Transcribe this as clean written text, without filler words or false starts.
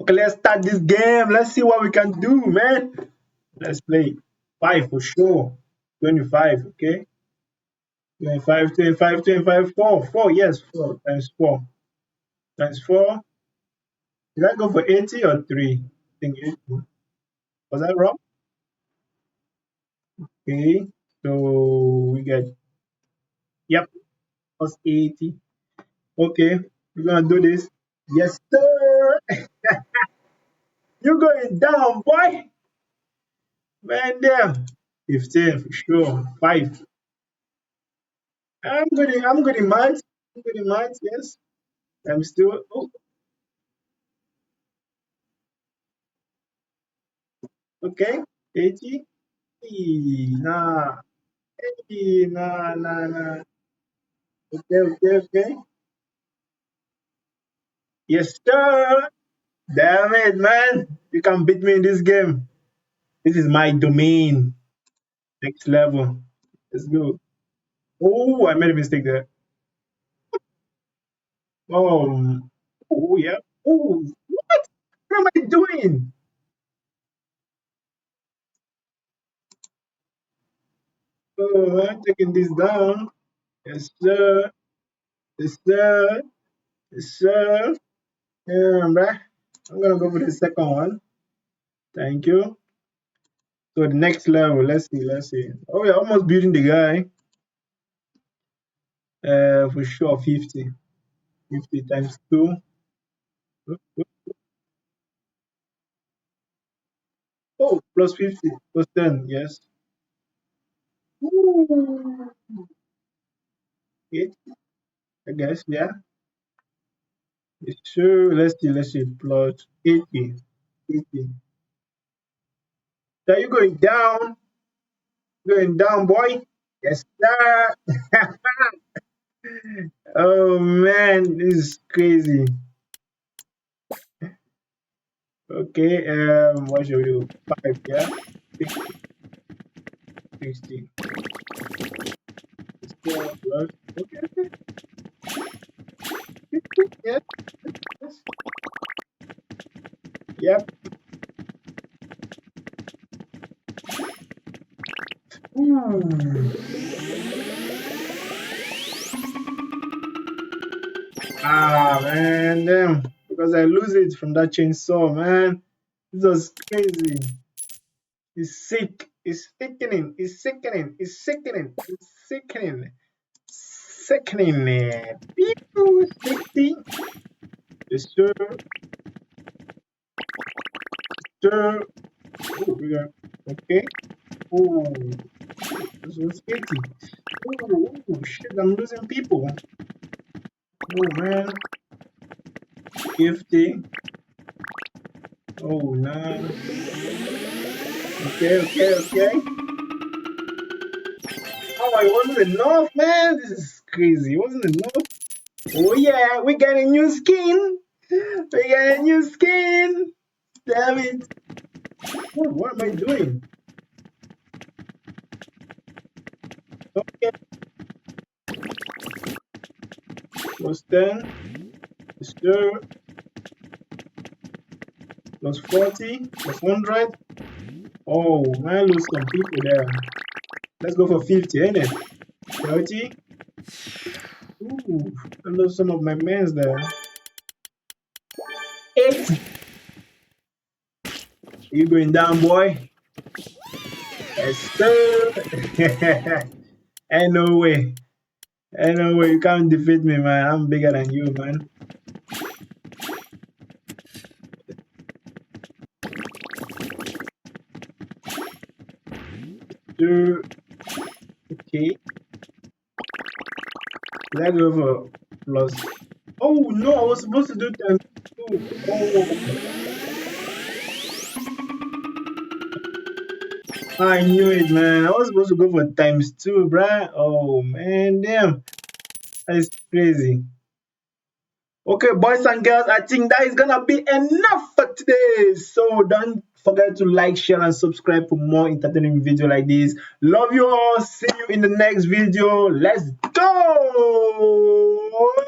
Okay, let's start this game. Let's see what we can do, man. Let's play. 5 for sure. 25, okay? 25, 25, 25, 4. 4, yes, 4 times 4. Times 4. Did I go for 80 or 3? I think 80. Was that wrong? Okay. So we get, yep, plus 80. Okay. We're going to do this. Yes, sir. You're going down, boy. Man, damn. 15 for sure. 5. I'm good in maths. I'm good in maths, yes. I'm still, oh, okay. 80. Nah. 80. Nah, nah, nah. Okay, okay, okay. Yes, sir. Damn it, man. You can beat me in this game. This is my domain. Next level. Let's go. Oh, I made a mistake there. Oh, oh yeah. Oh, what? What am I doing? Oh, I'm taking this down. Yes, sir. Yes, sir. Yes, sir. Yeah, bruh. I'm gonna go for the second one. Thank you. So the next level, let's see, let's see. Oh, we're almost beating the guy. For sure, 50. 50 times 2. Oh, plus 50, plus 10, yes. Ooh. 8, I guess, yeah. It's true. Let's see, plus 80. 80. So you going down, boy. Yes, sir. Oh man, this is crazy. Okay, what should we do? 5, yeah? 60, 60. Square plus. Okay, okay. 50, yes, yes. Yep. Ooh. Ah, man, damn. Because I lose it from that chainsaw, man. This was crazy. It's sick. It's sickening. It's sickening. It's sickening. It's sickening. Sickening, man. Pew, 60. Yes, sir. Sir. Oh, we got. Okay. Oh, this was 80. Oh, shit. I'm losing people. Oh, man. 50. Oh, no. Okay, okay, okay. Oh, it wasn't enough, man. This is crazy. It wasn't enough. Oh, yeah. We got a new skin. We got a new skin. Damn it. Oh, what am I doing? Okay. Plus 10. Stir. Plus 40. Plus 100. Oh, I lose some people there. Let's go for 50, ain't it? 30. Ooh, I lose some of my mans there. 80. You going down, boy? Yes, sir. Ain't no way. Ain't no way. You can't defeat me, man. I'm bigger than you, man. Two. Okay. Let's go for plus. Oh, no. I was supposed to do times 2. Oh. I knew it, man. I was supposed to go for times 2, bruh. Oh, man. Damn. That's crazy. Okay, boys and girls, I think that is gonna be enough for today. So don't forget to like, share, and subscribe for more entertaining video like this. Love you all. See you in the next video. Let's go.